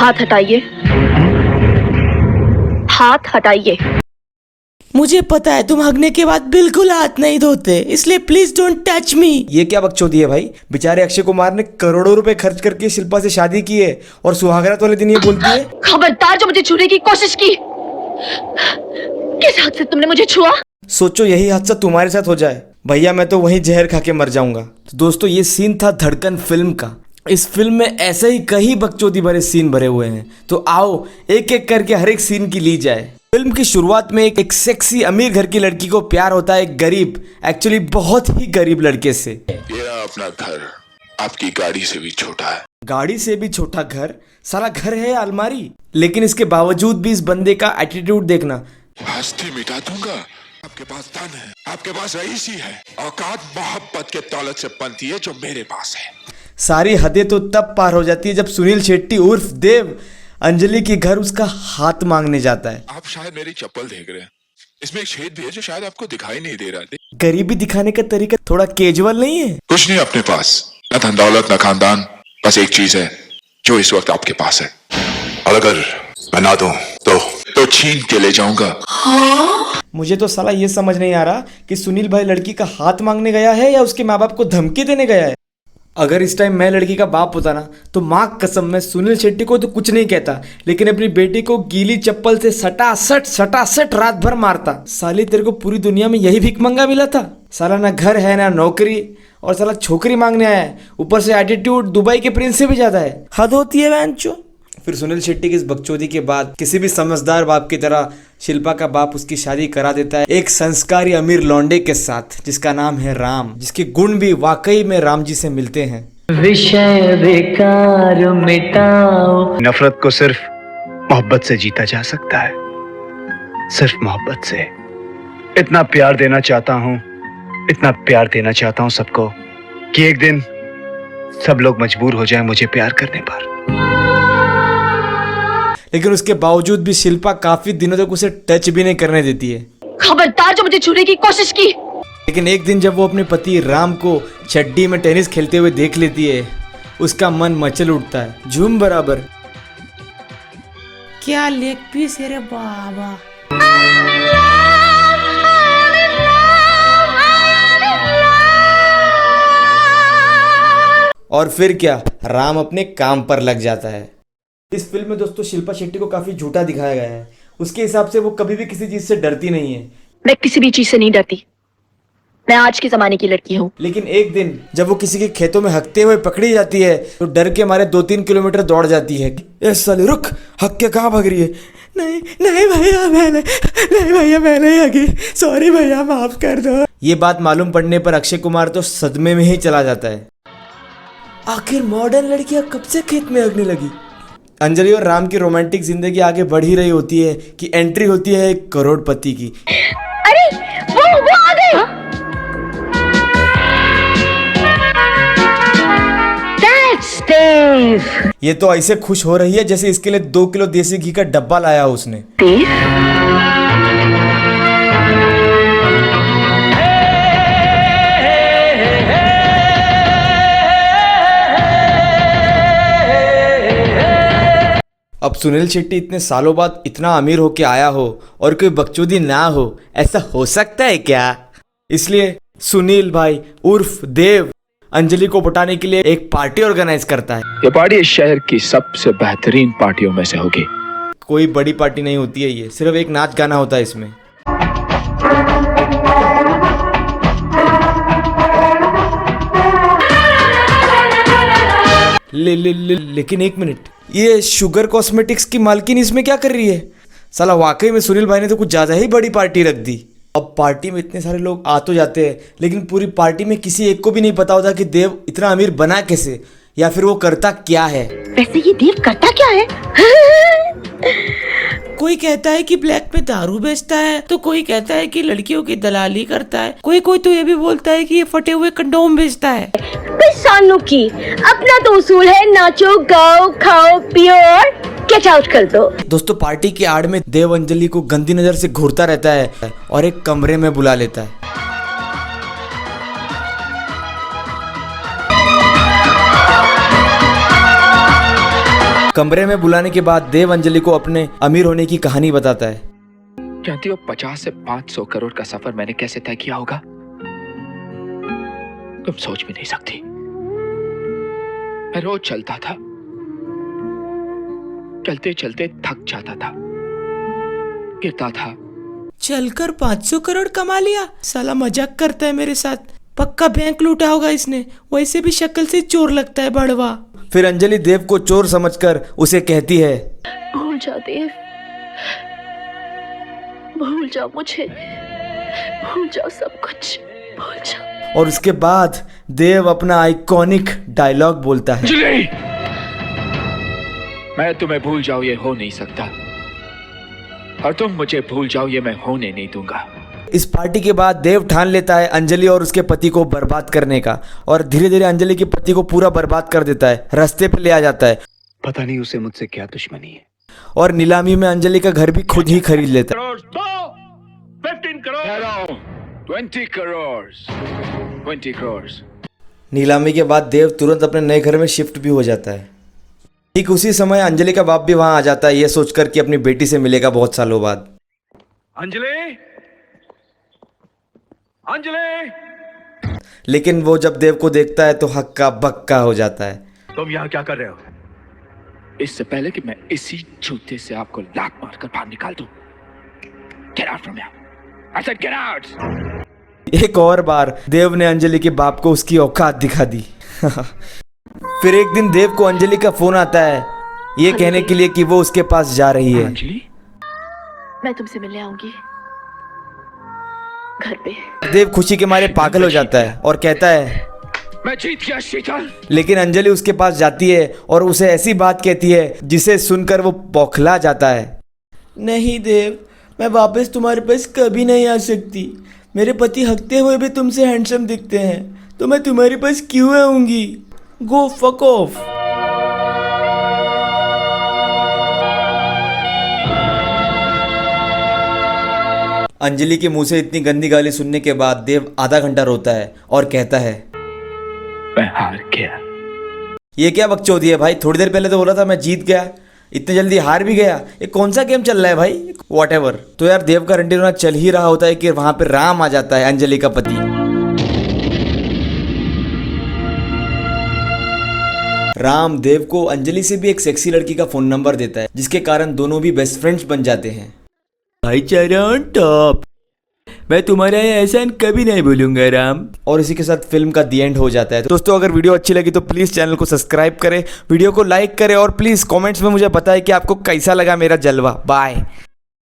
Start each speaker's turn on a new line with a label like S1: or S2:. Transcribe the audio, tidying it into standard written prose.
S1: हाथ हटाइए, हाथ हटाइए।
S2: मुझे पता है तुम हगने के बाद बिल्कुल हाथ नहीं धोते, इसलिए प्लीज डोंट टच मी।
S3: ये क्या बकचोदी है भाई। बेचारे अक्षय कुमार ने करोड़ों रुपए खर्च करके शिल्पा से शादी की है और सुहागरात वाले दिन ये बोलती है।
S1: खबरदार जो मुझे छूने की कोशिश की। किस हाथ से तुमने मुझे छुआ?
S3: सोचो यही हादसा तुम्हारे साथ हो जाए भैया, मैं तो वहीं जहर खा के मर जाऊंगा। तो दोस्तों ये सीन था धड़कन फिल्म का। इस फिल्म में ऐसे ही कई बकचोदी भरे सीन भरे हुए हैं, तो आओ एक एक करके हर एक सीन की ली जाए। फिल्म की शुरुआत में एक सेक्सी अमीर घर की लड़की को प्यार होता है एक गरीब, एक्चुअली बहुत ही गरीब लड़के से।
S4: ये अपना घर आपकी गाड़ी से भी छोटा है।
S3: गाड़ी से भी छोटा घर? सारा घर है अलमारी। लेकिन इसके बावजूद भी इस बंदे का एटीट्यूड देखना।
S4: हस्ती मिटा दूंगा। आपके पास धन है, आपके पास रईसी है, औकात मोहब्बत के दौलत से बनती है जो मेरे पास है।
S3: सारी हदें तो तब पार हो जाती है जब सुनील शेट्टी उर्फ देव अंजलि के घर उसका हाथ मांगने जाता है।
S4: आप शायद मेरी चप्पल देख रहे हैं, इसमें एक छेद भी है जो शायद आपको दिखाई नहीं दे रहा।
S3: गरीबी दिखाने का तरीका थोड़ा कैजुअल नहीं है?
S4: कुछ नहीं अपने पास, न धन दौलत न खानदान, बस एक चीज है जो इस वक्त आपके पास है, और अगर मैं ना दूं तो छीन के ले जाऊंगा।
S3: मुझे तो साला ये समझ नहीं आ रहा कि सुनील भाई लड़की का हाथ मांगने गया है या उसके माँ बाप को धमकी देने गया है। अगर इस टाइम मैं लड़की का बाप होता ना तो माँ कसम मैं सुनील शेट्टी को तो कुछ नहीं कहता, लेकिन अपनी बेटी को गीली चप्पल से सटासट रात भर मारता। साली तेरे को पूरी दुनिया में यही भिख मंगा मिला था? साला ना घर है ना नौकरी, और साला छोकरी मांगने आया है, ऊपर से एटीट्यूड दुबई के प्रिंस से भी ज्यादा है। हद होती है वैंचो। फिर सुनील शेट्टी की इस बकचोदी के बाद किसी भी समझदार बाप की तरह शिल्पा का बाप उसकी शादी करा देता है एक संस्कारी अमीर लौंडे के साथ जिसका नाम है राम, जिसके गुण भी वाकई में राम जी से मिलते हैं।
S5: विषय बेकार मिटाओ।
S6: नफरत को सिर्फ मोहब्बत से जीता जा सकता है, सिर्फ मोहब्बत से। इतना प्यार देना चाहता हूँ, इतना प्यार देना चाहता हूँ सबको कि एक दिन सब लोग मजबूर हो जाए मुझे प्यार करने पर।
S3: लेकिन उसके बावजूद भी शिल्पा काफी दिनों तक उसे टच भी नहीं करने देती है।
S1: खबरदार जो मुझे छूने की कोशिश की।
S3: लेकिन एक दिन जब वो अपने पति राम को चड्डी में टेनिस खेलते हुए देख लेती है, उसका मन मचल उठता है झूम बराबर।
S2: क्या लेग पीस है रे बाबा।
S3: और फिर क्या, राम अपने काम पर लग जाता है। इस फिल्म में दोस्तों शिल्पा शेट्टी को काफी झूठा दिखाया गया है। उसके हिसाब से वो कभी भी किसी चीज से डरती नहीं है।
S1: मैं किसी भी चीज से नहीं डरती, मैं आज के जमाने की लड़की हूँ।
S3: लेकिन एक दिन जब वो किसी के खेतों में हकते हुए पकड़ी जाती है तो डर के मारे 2-3 किलोमीटर दौड़ जाती है। ए साले रुक, हक के कहाँ भाग रही है? नहीं नहीं भैया मैं नहीं हकी, सॉरी भैया माफ कर दो। ये बात मालूम पड़ने पर अक्षय कुमार तो सदमे में ही चला जाता है। आखिर मॉडर्न लड़कियां कब से खेत में हगने लगी? अंजलि और राम की रोमांटिक जिंदगी आगे बढ़ ही रही होती है कि एंट्री होती है एक करोड़पति की।
S1: अरे वो आ गए। That's Dave.
S3: ये तो ऐसे खुश हो रही है जैसे इसके लिए 2 किलो देसी घी का डब्बा लाया उसने। अब सुनील शेट्टी इतने सालों बाद इतना अमीर होके आया हो और कोई बकचोदी ना हो, ऐसा हो सकता है क्या? इसलिए सुनील भाई उर्फ देव अंजलि को पटाने के लिए एक पार्टी ऑर्गेनाइज करता है।
S4: ये पार्टी इस शहर की सबसे बेहतरीन पार्टियों में से होगी।
S3: कोई बड़ी पार्टी नहीं होती है ये, सिर्फ एक नाच गाना होता है इसमें। लेकिन एक मिनट, ये शुगर कॉस्मेटिक्स की मालकिन इसमें क्या कर रही है? साला वाकई में सुनील भाई ने तो कुछ ज्यादा ही बड़ी पार्टी रख दी। अब पार्टी में इतने सारे लोग आ तो जाते हैं, लेकिन पूरी पार्टी में किसी एक को भी नहीं पता होता कि देव इतना अमीर बना कैसे, या फिर वो करता क्या है।
S1: वैसे ये देव करता क्या है?
S2: कोई कहता है कि ब्लैक में दारू बेचता है, तो कोई कहता है कि लड़कियों की दलाली करता है, कोई तो ये भी बोलता है कि ये फटे हुए कंडोम बेचता है।
S1: सानू की अपना तो उसूल है, नाचो गाओ खाओ पियो और गेट आउट कर दो।
S3: दोस्तों पार्टी की आड़ में देव अंजलि को गंदी नजर से घूरता रहता है और एक कमरे में बुला लेता है। कमरे में बुलाने के बाद देव अंजलि को अपने अमीर होने की कहानी बताता है।
S7: जानती हो 50 से 500 करोड़ का सफर मैंने कैसे तय किया होगा? तुम सोच भी नहीं सकती। मैं रोज चलता था, चलते चलते थक जाता था, गिरता था।
S2: चलकर 500 करोड़ कमा लिया? साला मजाक करता है मेरे साथ। पक्का बैंक लूटा होगा इसने, वैसे भी शक्ल से चोर लगता है बड़वा।
S3: फिर अंजलि देव को चोर समझकर उसे कहती है,
S1: भूल जाओ देव, भूल जाओ मुझे, भूल जाओ सब कुछ, भूल जाओ।
S3: और उसके बाद देव अपना आइकॉनिक डायलॉग बोलता है,
S7: अंजलि, मैं तुम्हें भूल जाऊं ये हो नहीं सकता, और तुम मुझे भूल जाओ ये मैं होने नहीं दूंगा।
S3: इस पार्टी के बाद देव ठान लेता है अंजलि और उसके पति को बर्बाद करने का, और धीरे धीरे अंजलि के पति को पूरा बर्बाद कर देता है, रास्ते पे ले आ जाता है।
S6: पता नहीं उसे मुझसे क्या दुश्मनी है।
S3: और नीलामी में अंजलि का घर भी खुद ही खरीद लेता है।
S7: 15 करोड़, 20 करोड़, 20 करोड़।
S3: नीलामी के बाद देव तुरंत अपने नए घर में शिफ्ट भी हो जाता है। ठीक उसी समय अंजलि का बाप भी वहां आ जाता है, यह सोचकर कि अपनी बेटी से मिलेगा बहुत सालों बाद।
S6: अंजलि, अंजलि!
S3: लेकिन वो जब देव को देखता है तो हक्का बक्का हो जाता है।
S6: तुम यहाँ क्या कर रहे हो?
S7: इससे पहले कि मैं इसी जूते से आपको लात मारकर बाहर निकाल दूं, get out from here. I said get out.
S3: एक और बार देव ने अंजलि के बाप को उसकी औकात दिखा दी। फिर एक दिन देव को अंजलि का फोन आता है, ये कहने के लिए कि वो उसके पास जा रही है।
S7: अंजलि,
S1: मैं तुमसे मिलने आऊंगी घर पे।
S3: देव खुशी के मारे पागल हो जाता है और कहता है,
S7: मैं जीत गया शीतल।
S3: लेकिन अंजलि उसके पास जाती है और उसे ऐसी बात कहती है जिसे सुनकर वो बौखला जाता है। नहीं देव, मैं वापस तुम्हारे पास कभी नहीं आ सकती। मेरे पति हकते हुए भी तुमसे हैंडसम दिखते हैं, तो मैं तुम्हारे पास क्यों आऊंगी? गो फक ऑफ। अंजलि के मुंह से इतनी गंदी गाली सुनने के बाद देव आधा घंटा रोता है और कहता है,
S7: मैं हार गया।
S3: ये क्या बकचोदी है भाई? थोड़ी देर पहले तो बोला था मैं जीत गया, इतने जल्दी हार भी गया। ये कौन सा गेम चल रहा है भाई? व्हाटएवर। तो यार देव का रंडी रोना चल ही रहा होता है कि वहां पे राम आ जाता है, अंजलि का पति। राम देव को अंजलि से भी एक सेक्सी लड़की का फोन नंबर देता है, जिसके कारण दोनों भी बेस्ट फ्रेंड्स बन जाते हैं। भाईचारा ऑन टॉप, मैं तुम्हारा एहसान कभी नहीं भूलूंगा राम। और इसी के साथ फिल्म का दी एंड हो जाता है। तो दोस्तों अगर वीडियो अच्छी लगी तो प्लीज़ चैनल को सब्सक्राइब करें, वीडियो को लाइक करें और प्लीज़ कमेंट्स में मुझे बताएं कि आपको कैसा लगा मेरा जलवा। बाय।